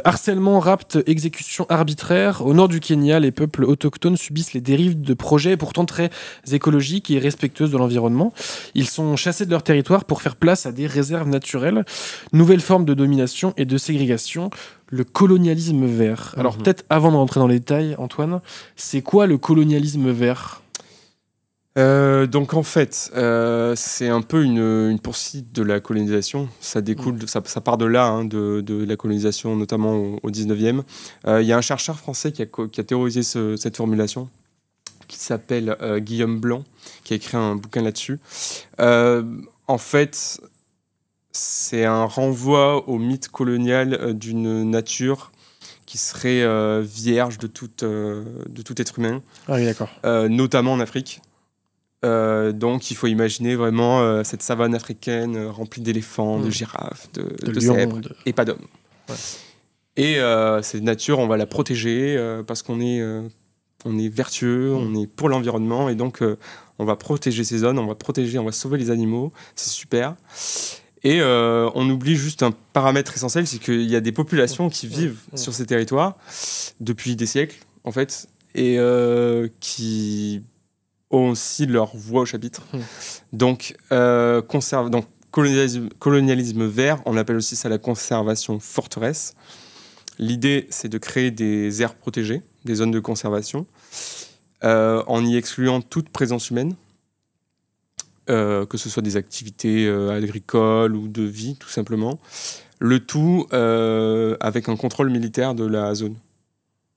Harcèlement, rapt, exécution arbitraire. Au nord du Kenya, les peuples autochtones subissent les dérives de projets pourtant très écologiques et respectueuses de l'environnement. Ils sont chassés de leur territoire pour faire place à des réserves naturelles. Nouvelle forme de domination et de ségrégation, le colonialisme vert. Alors peut-être avant de rentrer dans les détails, Antoine, c'est quoi le colonialisme vert ? Donc en fait, c'est un peu une poursuite de la colonisation. Ça découle, ça part de là, hein, de la colonisation, notamment au 19e. Il y a un chercheur français qui a théorisé cette formulation, qui s'appelle Guillaume Blanc, qui a écrit un bouquin là-dessus. En fait, c'est un renvoi au mythe colonial d'une nature qui serait vierge de tout être humain, Ah oui, d'accord. notamment en Afrique. Donc il faut imaginer vraiment cette savane africaine remplie d'éléphants, de girafes, de lions, zèbres et pas d'hommes. Ouais. Et cette nature, on va la protéger parce qu'on est vertueux, on est pour l'environnement et donc on va protéger ces zones, on va sauver les animaux, c'est super. Et on oublie juste un paramètre essentiel, c'est qu'il y a des populations qui vivent sur ces territoires depuis des siècles en fait et qui ont aussi leur voix au chapitre. Donc, colonialisme vert, on appelle aussi ça la conservation forteresse. L'idée, c'est de créer des aires protégées, des zones de conservation, en y excluant toute présence humaine, que ce soit des activités agricoles ou de vie, tout simplement. Le tout avec un contrôle militaire de la zone.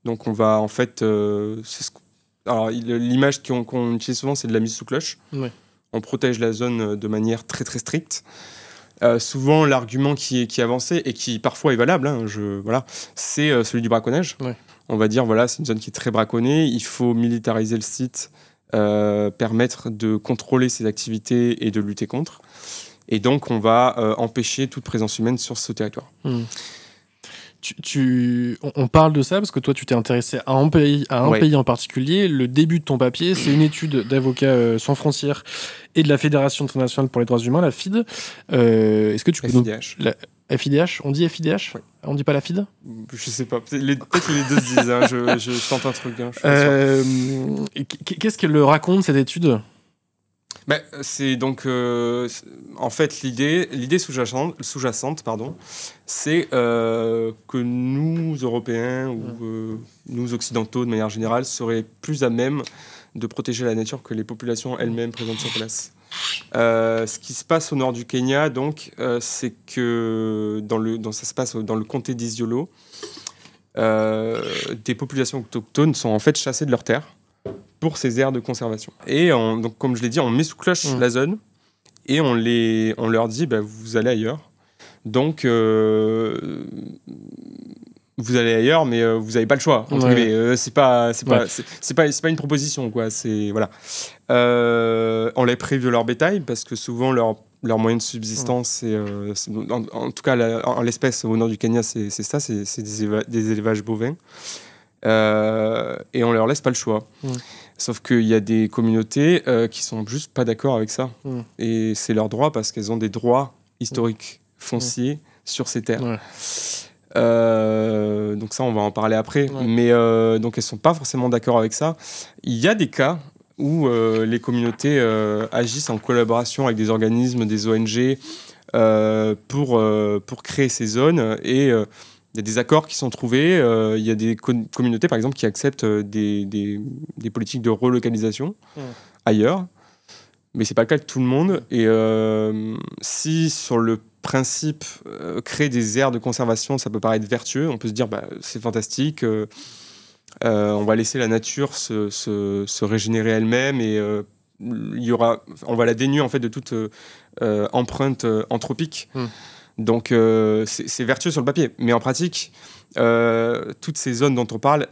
Donc, on va en fait... Alors, l'image qu'on utilise souvent, c'est de la mise sous cloche. Ouais. On protège la zone de manière très très stricte. Souvent, l'argument qui est avancé et qui parfois est valable, hein, c'est celui du braconnage. Ouais. On va dire, voilà, c'est une zone qui est très braconnée, il faut militariser le site, permettre de contrôler ses activités et de lutter contre. Et donc, on va empêcher toute présence humaine sur ce territoire. On parle de ça parce que toi, tu t'es intéressé à un pays en particulier. Le début de ton papier, c'est une étude d'Avocats sans frontières et de la Fédération internationale pour les droits humains, la FID. Est-ce que tu peux FIDH. FIDH, on dit FIDH ? Ouais. On dit pas la FID ? Je sais pas. Peut-être que les deux se disent. Hein. Je tente un truc. Hein, qu'est-ce qu'elle raconte, cette étude ? C'est donc en fait l'idée sous-jacente, c'est que nous Européens ou nous Occidentaux de manière générale seraient plus à même de protéger la nature que les populations elles-mêmes présentes sur place. Ce qui se passe au nord du Kenya, donc, c'est que ça se passe dans le comté d'Isiolo, des populations autochtones sont en fait chassées de leurs terres pour ces aires de conservation. Et donc, comme je l'ai dit, on met sous cloche la zone et on leur dit vous allez ailleurs. Donc, vous allez ailleurs, mais vous n'avez pas le choix. C'est pas une proposition, quoi. Voilà. On les prive de leur bétail parce que souvent leur moyen de subsistance, en tout cas en l'espèce au nord du Kenya, c'est ça, c'est des élevages bovins. Et on leur laisse pas le choix. Sauf qu'il y a des communautés qui sont juste pas d'accord avec ça. Et c'est leur droit parce qu'elles ont des droits historiques fonciers sur ces terres. Donc ça, on va en parler après. Mais donc elles sont pas forcément d'accord avec ça. Il y a des cas où les communautés agissent en collaboration avec des organismes, des ONG pour créer ces zones et il y a des accords qui sont trouvés. Il y a des communautés, par exemple, qui acceptent des politiques de relocalisation ailleurs. Mais c'est pas le cas de tout le monde. Et si, sur le principe, créer des aires de conservation, ça peut paraître vertueux, on peut se dire c'est fantastique, on va laisser la nature se régénérer elle-même et on va la dénuer en fait, de toute empreinte anthropique. Donc c'est vertueux sur le papier, mais en pratique, toutes ces zones dont on parle,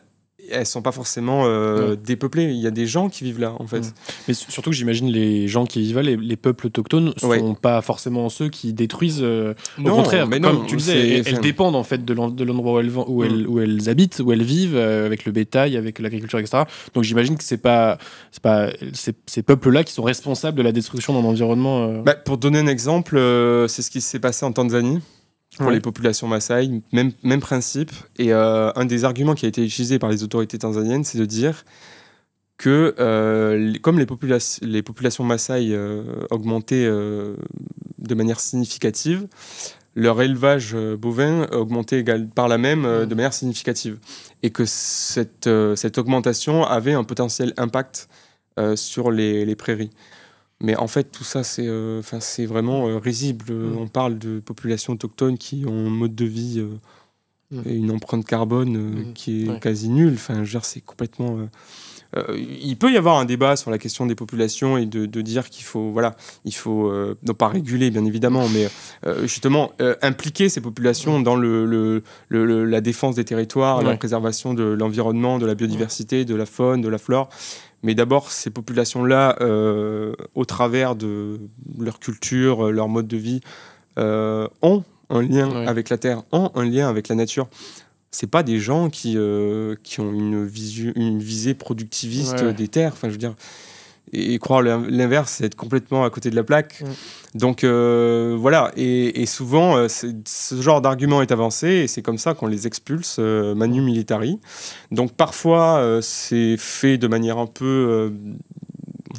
elles sont pas forcément dépeuplées. Il y a des gens qui vivent là, en fait. Mais surtout que j'imagine les gens qui vivent là, les peuples autochtones, sont pas forcément ceux qui détruisent. Au contraire, mais comme tu disais, elles dépendent en fait de l'endroit où elles habitent, où elles vivent, avec le bétail, avec l'agriculture, etc. Donc j'imagine que c'est pas ces peuples-là qui sont responsables de la destruction d'un environnement. Pour donner un exemple, c'est ce qui s'est passé en Tanzanie. pour les populations Maasai, même principe. Et un des arguments qui a été utilisé par les autorités tanzaniennes, c'est de dire que comme les populations Maasai augmentaient de manière significative, leur élevage bovin augmentait par là même de manière significative. Et que cette augmentation avait un potentiel impact sur les prairies. Mais en fait, tout ça, c'est vraiment risible. On parle de populations autochtones qui ont un mode de vie et une empreinte carbone qui est quasi nulle. Enfin, je veux dire, c'est complètement... il peut y avoir un débat sur la question des populations et de dire qu'il faut, non pas réguler bien évidemment, mais justement impliquer ces populations dans la défense des territoires, la préservation de l'environnement, de la biodiversité, de la faune, de la flore. Mais d'abord, ces populations-là, au travers de leur culture, leur mode de vie, ont un lien avec la terre, ont un lien avec la nature. C'est pas des gens qui ont une visée productiviste des terres. Enfin, je veux dire, et croire l'inverse, c'est être complètement à côté de la plaque. Donc voilà. Et souvent, ce genre d'argument est avancé, et c'est comme ça qu'on les expulse manu militari. Donc parfois, c'est fait de manière un peu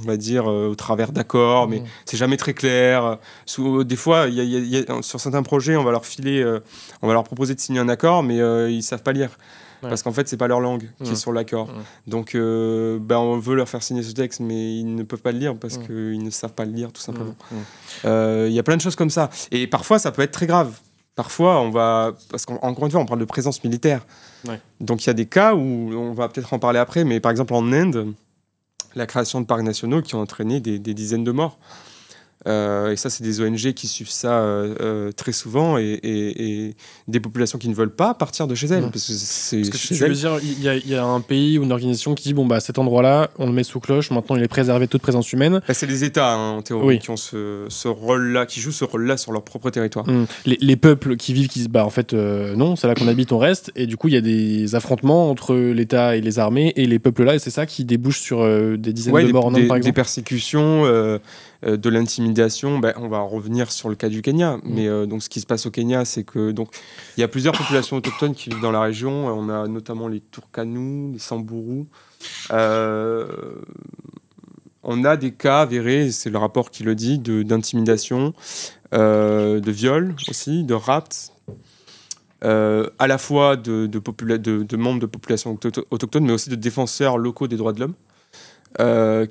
on va dire, au travers d'accords, mais c'est jamais très clair. Des fois, sur certains projets, on va leur proposer de signer un accord, mais ils savent pas lire. Parce qu'en fait, c'est pas leur langue qui est sur l'accord. Donc, on veut leur faire signer ce texte, mais ils ne peuvent pas le lire parce qu'ils ne savent pas le lire, tout simplement. Il y a plein de choses comme ça. Et parfois, ça peut être très grave. Parfois, parce qu'encore une fois, on parle de présence militaire. Donc, il y a des cas où, on va peut-être en parler après, mais par exemple, en Inde, la création de parcs nationaux qui ont entraîné des dizaines de morts. Et ça, c'est des ONG qui suivent ça très souvent et des populations qui ne veulent pas partir de chez elles. Parce que tu veux dire, il y a un pays ou une organisation qui dit cet endroit-là, on le met sous cloche, maintenant il est préservé de toute présence humaine. C'est les États, en théorie, qui ont ce rôle-là, qui jouent ce rôle-là sur leur propre territoire. Les peuples qui vivent, qui se en fait, non, c'est là qu'on habite, on reste. Et du coup, il y a des affrontements entre l'État et les armées et les peuples-là, et c'est ça qui débouche sur des dizaines de morts en Inde, par exemple. Des persécutions. De l'intimidation, on va revenir sur le cas du Kenya. Mais donc, ce qui se passe au Kenya, c'est que il y a plusieurs populations autochtones qui vivent dans la région. On a notamment les Turkanu, les Samburu. On a des cas avérés, c'est le rapport qui le dit, d'intimidation, de viol aussi, de rapt. À la fois de membres de populations autochtones, mais aussi de défenseurs locaux des droits de l'homme.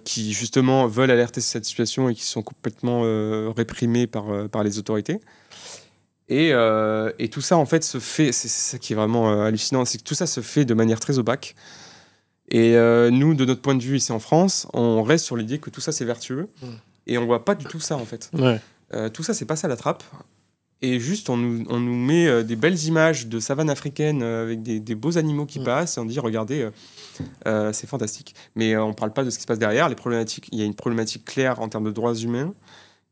Qui justement veulent alerter sur cette situation et qui sont complètement réprimés par les autorités. Et tout ça en fait se fait, c'est ça qui est vraiment hallucinant, c'est que tout ça se fait de manière très opaque. Et nous, de notre point de vue ici en France, on reste sur l'idée que tout ça c'est vertueux et on voit pas du tout ça en fait. Tout ça c'est passé à la trappe. Et juste, on nous met des belles images de savane africaine avec des beaux animaux qui passent. Et on dit, regardez, c'est fantastique. Mais on ne parle pas de ce qui se passe derrière. Il y a une problématique claire en termes de droits humains.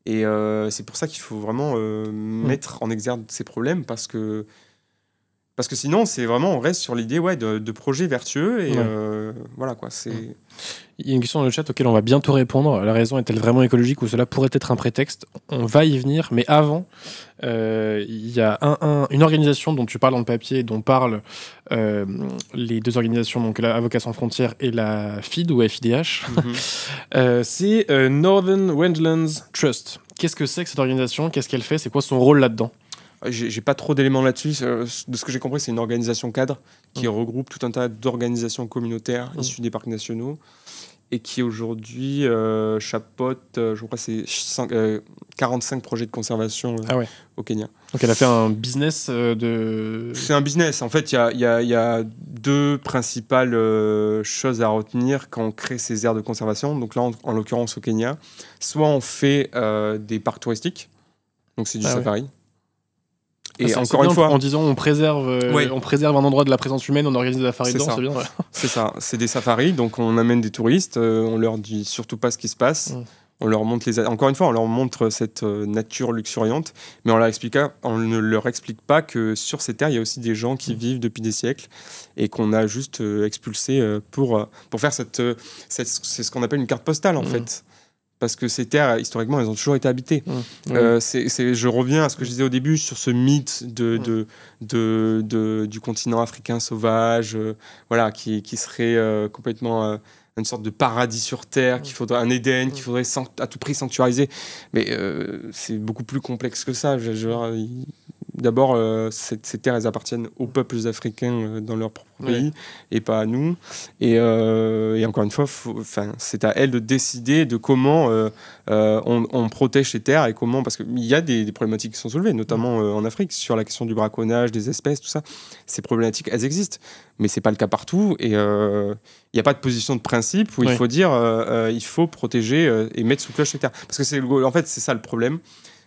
Et c'est pour ça qu'il faut vraiment mettre en exergue ces problèmes. Parce que sinon, c'est vraiment, on reste sur l'idée de projets vertueux. Et voilà, quoi. Il y a une question dans le chat auquel on va bientôt répondre. La raison est-elle vraiment écologique ou cela pourrait être un prétexte? On va y venir, mais avant, il y a une organisation dont tu parles dans le papier, dont parlent les deux organisations, donc Avocats sans frontières et la FID ou FIDH. C'est Northern Wetlands Trust. Qu'est-ce que c'est que cette organisation? Qu'est-ce qu'elle fait? C'est quoi son rôle là-dedans? J'ai pas trop d'éléments là-dessus. De ce que j'ai compris, c'est une organisation cadre qui regroupe tout un tas d'organisations communautaires issues des parcs nationaux et qui aujourd'hui chapeaute, je crois, c'est 45 projets de conservation au Kenya. Donc elle a fait un business de... C'est un business. En fait, il y a deux principales choses à retenir quand on crée ces aires de conservation. Donc là, en l'occurrence au Kenya, soit on fait des parcs touristiques, donc c'est du safari. Et encore une fois, en disant on préserve un endroit de la présence humaine, on organise des safaris dedans, c'est bien. C'est ça, c'est des safaris, donc on amène des touristes, on leur dit surtout pas ce qui se passe, on leur montre encore une fois, on leur montre cette nature luxuriante, mais on ne leur explique pas que sur ces terres, il y a aussi des gens qui vivent depuis des siècles et qu'on a juste expulsés pour faire c'est ce qu'on appelle une carte postale en fait. parce que ces terres, historiquement, elles ont toujours été habitées. Je reviens à ce que je disais au début sur ce mythe du continent africain sauvage, voilà, qui serait complètement une sorte de paradis sur terre, qu'il faudrait un Éden, qu'il faudrait à tout prix sanctuariser. Mais c'est beaucoup plus complexe que ça. D'abord, ces terres, elles appartiennent aux peuples africains dans leur propre pays et pas à nous. Et encore une fois, c'est à elles de décider de comment on protège ces terres et comment, parce qu'il y a des problématiques qui sont soulevées, notamment en Afrique, sur la question du braconnage, des espèces, tout ça. Ces problématiques, elles existent, mais c'est pas le cas partout. Et il n'y a pas de position de principe où il faut dire il faut protéger et mettre sous cloche ces terres. Parce que en fait, c'est ça le problème.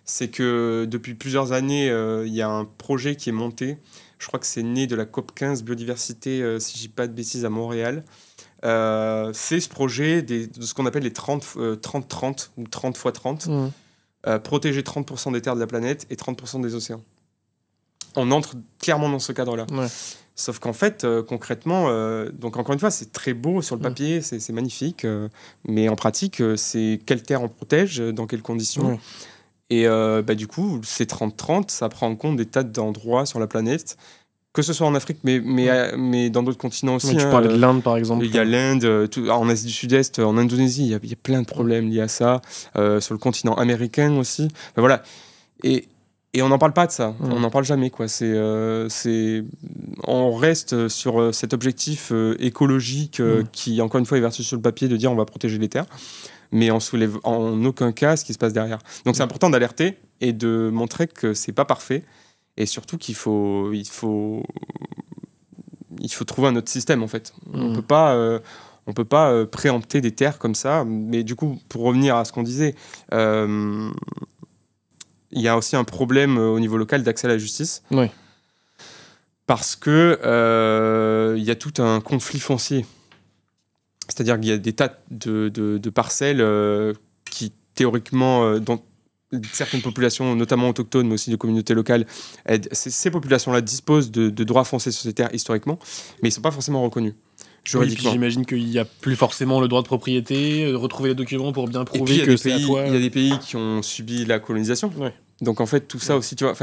C'est que depuis plusieurs années, il y a un projet qui est monté. Je crois que c'est né de la COP15 biodiversité, si je dis pas de bêtises, à Montréal. C'est ce projet de ce qu'on appelle les 30-30 ou 30 x 30. Protéger 30% des terres de la planète et 30% des océans. On entre clairement dans ce cadre-là. Sauf qu'en fait, concrètement, donc encore une fois, c'est très beau sur le papier, c'est magnifique, mais en pratique, c'est quelle terre on protège, dans quelles conditions. Et du coup, ces 30-30, ça prend en compte des tas d'endroits sur la planète, que ce soit en Afrique, mais dans d'autres continents aussi. Tu parlais de l'Inde, par exemple. Il y a l'Inde, en Asie du Sud-Est, en Indonésie, il y a plein de problèmes liés à ça. Sur le continent américain aussi. Voilà. Et on n'en parle pas de ça. On n'en parle jamais, quoi. On reste sur cet objectif écologique qui, encore une fois, est versé sur le papier de dire on va protéger les terres. Mais on soulève en aucun cas ce qui se passe derrière. Donc c'est important d'alerter et de montrer que c'est pas parfait et surtout qu'il faut trouver un autre système en fait. On peut pas préempter des terres comme ça. Mais du coup, pour revenir à ce qu'on disait, il y a aussi un problème au niveau local d'accès à la justice. Parce que il y a tout un conflit foncier. C'est-à-dire qu'il y a des tas de parcelles qui, théoriquement, dont certaines populations, notamment autochtones, mais aussi de communautés locales, ces populations-là disposent de droits fonciers sur ces terres historiquement, mais ils ne sont pas forcément reconnus juridiquement. Puis j'imagine qu'il n'y a plus forcément le droit de propriété, retrouver les documents pour bien prouver que c'est à toi. Il y a des pays qui ont subi la colonisation. Donc en fait, tout ça aussi, tu vois...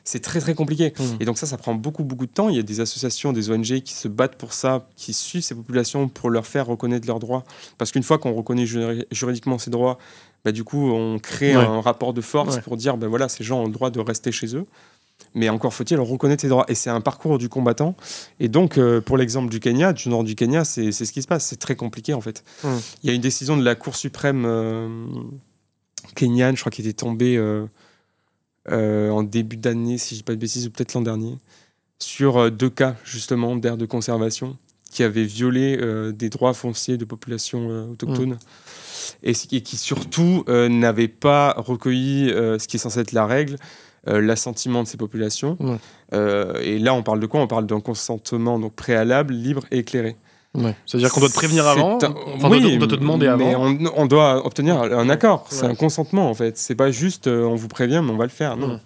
C'est très très compliqué. Et donc ça prend beaucoup de temps. Il y a des associations, des ONG qui se battent pour ça, qui suivent ces populations pour leur faire reconnaître leurs droits. Parce qu'une fois qu'on reconnaît juridiquement ces droits, du coup on crée un rapport de force pour dire voilà, ces gens ont le droit de rester chez eux. Mais encore faut-il reconnaître ces droits. Et c'est un parcours du combattant. Et donc pour l'exemple du Kenya, du nord du Kenya, c'est ce qui se passe. C'est très compliqué en fait. Il y a une décision de la Cour suprême kenyane, je crois, qui était tombée... en début d'année, si je ne dis pas de bêtises, ou peut-être l'an dernier, sur 2 cas justement d'aires de conservation qui avaient violé des droits fonciers de populations autochtones et qui surtout n'avaient pas recueilli ce qui est censé être la règle, l'assentiment de ces populations. Et là, on parle de quoi ? On parle d'un consentement donc préalable, libre et éclairé. C'est-à-dire qu'on doit te prévenir avant, on doit te demander avant. Mais on doit obtenir un accord. C'est un consentement en fait. C'est pas juste on vous prévient mais on va le faire. Non.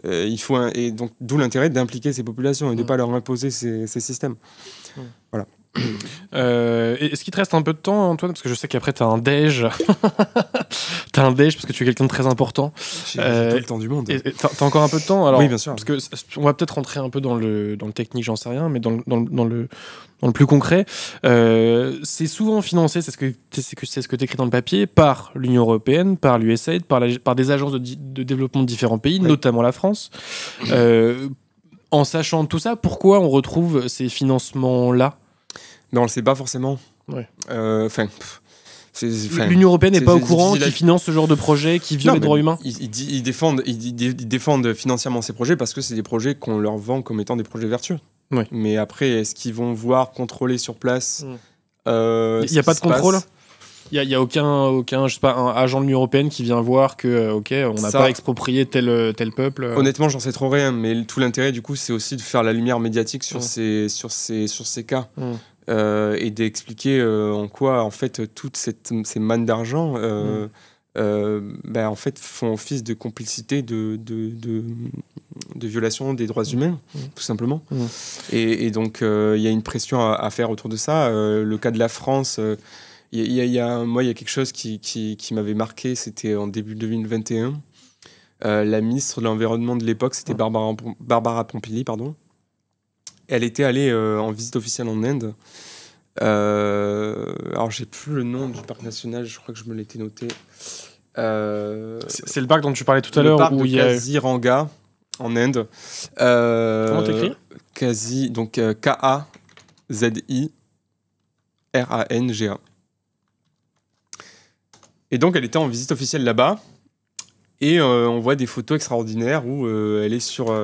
Il faut et donc d'où l'intérêt d'impliquer ces populations et de pas leur imposer ces systèmes. Voilà. Est-ce qu'il te reste un peu de temps, Antoine ? Parce que je sais qu'après t'as un déj. T'as un déj parce que tu es quelqu'un de très important. J'ai tout le temps du monde. T'as encore un peu de temps ? Alors, oui, bien sûr. Parce que on va peut-être rentrer un peu dans le technique, j'en sais rien, mais dans le plus concret. C'est souvent financé, c'est ce que t'écris dans le papier, par l'Union européenne, par l'USAID, par des agences de développement de différents pays, notamment la France. En sachant tout ça, pourquoi on retrouve ces financements-là ? On le sait pas forcément. L'Union européenne n'est pas au courant qu'ils financent ce genre de projet qui viole les droits humains. Ils défendent financièrement ces projets parce que c'est des projets qu'on leur vend comme étant des projets vertueux. Mais après, est-ce qu'ils vont voir contrôler sur place Il n'y a pas de contrôle. Il y a aucun je sais pas, un agent de l'Union européenne qui vient voir que on n'a pas exproprié tel peuple. Honnêtement, j'en sais trop rien, mais tout l'intérêt du coup, c'est aussi de faire la lumière médiatique sur ces cas. Et d'expliquer en quoi en fait toutes ces mannes d'argent en fait font office de complicité de violation des droits humains, tout simplement. Et donc il y a une pression à faire autour de ça. Le cas de la France, Moi, il y a quelque chose qui m'avait marqué, c'était en début 2021. La ministre de l'Environnement de l'époque, c'était Barbara Pompili, pardon. Elle était allée en visite officielle en Inde. Alors, j'ai plus le nom du parc national, je crois que je me l'étais noté. C'est le parc dont tu parlais tout à l'heure. Le parc où de il y a... Kaziranga, en Inde. Comment t'écris ? Donc Kaziranga. Et donc, elle était en visite officielle là-bas. Et on voit des photos extraordinaires où elle est sur...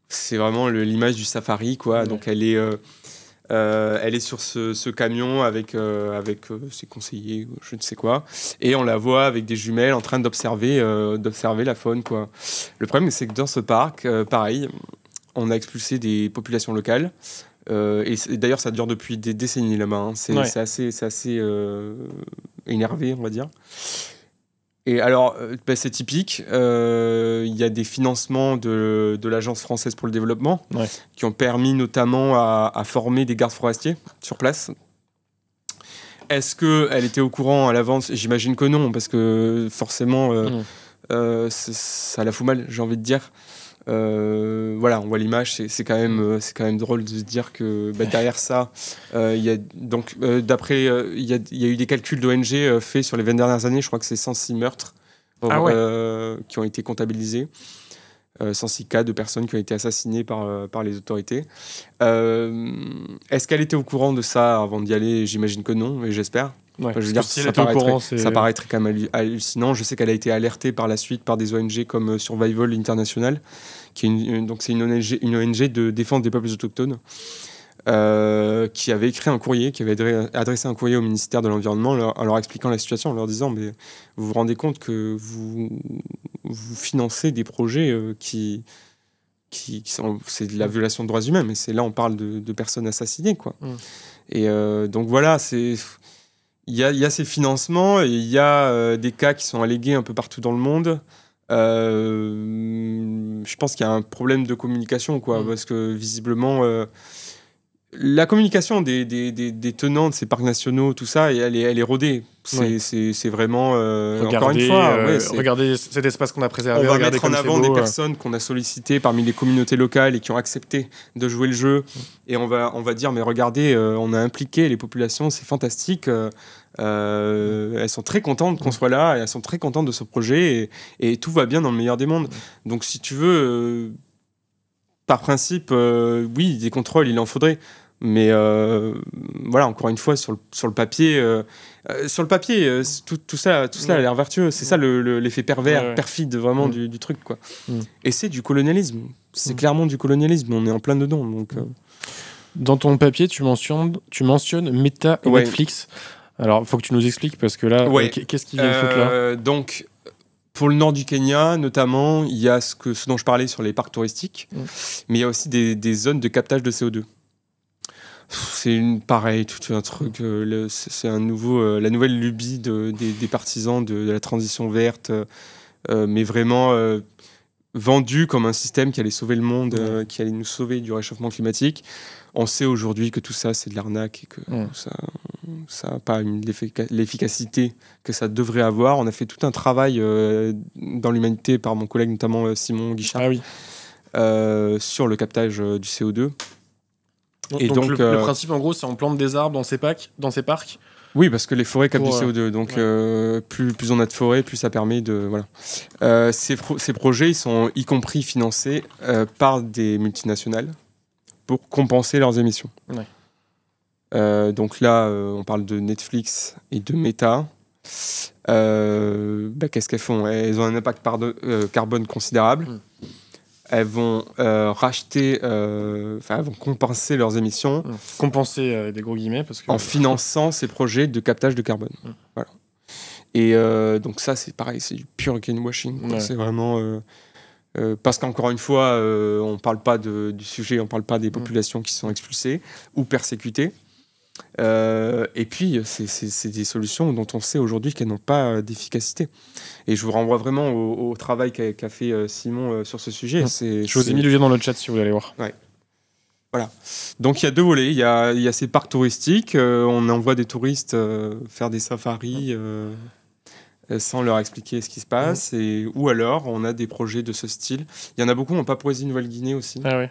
c'est vraiment l'image du safari, quoi. Ouais. Donc, elle est sur ce camion avec ses conseillers, je ne sais quoi. Et on la voit avec des jumelles en train d'observer la faune, quoi. Le problème, c'est que dans ce parc, pareil, on a expulsé des populations locales. Et d'ailleurs, ça dure depuis des décennies là-bas. Hein. C'est assez énervé, on va dire. Et alors, c'est typique. Il y a des financements de l'Agence française pour le développement qui ont permis notamment à former des gardes forestiers sur place. Est-ce qu'elle était au courant à l'avance ? J'imagine que non, parce que forcément, ça la fout mal, j'ai envie de dire. Voilà, on voit l'image, c'est quand même drôle de se dire que derrière ça, il y a eu des calculs d'ONG faits sur les 20 dernières années. Je crois que c'est 106 meurtres qui ont été comptabilisés, 106 cas de personnes qui ont été assassinées par les autorités. Est-ce qu'elle était au courant de ça avant d'y aller ? J'imagine que non, mais j'espère. Ouais, je veux dire, si ça paraîtrait quand même hallucinant. Je sais qu'elle a été alertée par la suite par des ONG comme Survival International, qui est donc c'est une ONG de défense des peuples autochtones, qui avait écrit un courrier, qui avait adressé un courrier au ministère de l'Environnement en leur expliquant la situation, en leur disant mais vous vous rendez compte que vous financez des projets qui sont, c'est de la violation de droits humains, mais là on parle de personnes assassinées, quoi. Et donc voilà, il y a ces financements et il y a des cas qui sont allégués un peu partout dans le monde. Je pense qu'il y a un problème de communication, quoi, parce que visiblement, la communication des tenants de ces parcs nationaux, tout ça, elle est rodée. C'est vraiment... encore une fois, regardez cet espace qu'on a préservé. On va mettre en avant des personnes qu'on a sollicitées parmi les communautés locales et qui ont accepté de jouer le jeu. Et on va dire, mais regardez, on a impliqué les populations, c'est fantastique. Elles sont très contentes qu'on soit là, et elles sont très contentes de ce projet, et tout va bien dans le meilleur des mondes. Donc si tu veux, par principe, oui, des contrôles, il en faudrait. Mais voilà, encore une fois, sur le papier, tout ça a l'air vertueux. C'est ça l'effet pervers, perfide vraiment du truc, quoi. Et c'est du colonialisme. C'est clairement du colonialisme. On est en plein dedans. Donc, Dans ton papier, tu mentionnes Meta et Netflix. Alors, il faut que tu nous expliques, parce que là, qu'est-ce qu'ils viennent foutre là ? Donc, pour le nord du Kenya, notamment, il y a ce dont je parlais sur les parcs touristiques, mais il y a aussi des zones de captage de CO2. C'est pareil, tout un truc. C'est la nouvelle lubie des partisans de la transition verte, mais vraiment vendu comme un système qui allait sauver le monde, qui allait nous sauver du réchauffement climatique. On sait aujourd'hui que tout ça, c'est de l'arnaque et que ça n'a pas l'efficacité que ça devrait avoir. On a fait tout un travail dans l'humanité par mon collègue, notamment Simon Guichard, sur le captage du CO2. Et donc le principe, en gros, c'est on plante des arbres dans ces parcs. Oui, parce que les forêts captent du CO2. Donc, plus on a de forêts, plus ça permet de... Voilà. Ces projets, ils sont y compris financés par des multinationales pour compenser leurs émissions. Donc là, on parle de Netflix et de Meta. Qu'est-ce qu'elles font ? Elles ont un impact carbone considérable. Elles vont elles vont compenser leurs émissions. Compenser des gros guillemets. Parce que... En finançant ces projets de captage de carbone. Voilà. Et donc ça, c'est pareil, c'est du pure greenwashing. C'est vraiment... parce qu'encore une fois, on ne parle pas du sujet, on ne parle pas des populations qui sont expulsées ou persécutées. Et puis, c'est des solutions dont on sait aujourd'hui qu'elles n'ont pas d'efficacité. Et je vous renvoie vraiment au travail qu'a fait Simon sur ce sujet. Je vous ai mis le lien dans le chat si vous voulez aller voir. Voilà. Donc il y a deux volets. Il y a ces parcs touristiques. On envoie des touristes faire des safaris sans leur expliquer ce qui se passe. Ou alors on a des projets de ce style. Il y en a beaucoup en Papouasie-Nouvelle-Guinée aussi, Ah ouais.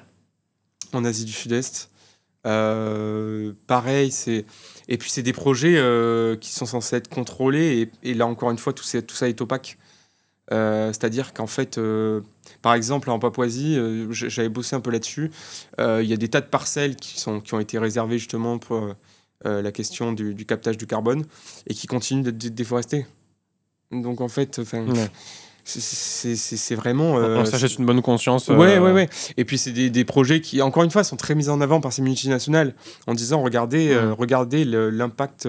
en Asie du Sud-Est. Pareil, et puis c'est des projets qui sont censés être contrôlés. Et là encore une fois, tout ça est opaque. C'est-à-dire qu'en fait, par exemple, en Papouasie, j'avais bossé un peu là-dessus. Il y a des tas de parcelles qui ont été réservées justement pour la question du captage du carbone et qui continuent d'être déforestées. Donc en fait, Ouais. c'est vraiment... On s'achète une bonne conscience. Ouais. Et puis c'est des projets qui, encore une fois, sont très mis en avant par ces multinationales en disant, regardez l'impact...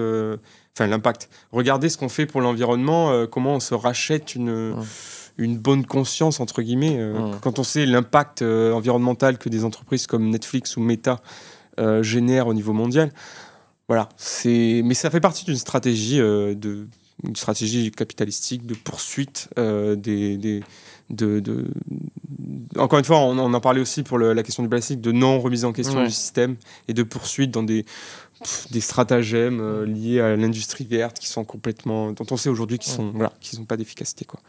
l'impact. Regardez ce qu'on fait pour l'environnement, comment on se rachète une bonne conscience, entre guillemets. Quand on sait l'impact environnemental que des entreprises comme Netflix ou Meta génèrent au niveau mondial. Voilà. Mais ça fait partie d'une stratégie, une stratégie capitalistique de poursuite Encore une fois, on en parlait aussi pour la question du plastique, de non-remise en question du système et de poursuite dans des stratagèmes liés à l'industrie verte qui sont complètement, dont on sait aujourd'hui qu'ils sont pas d'efficacité, quoi.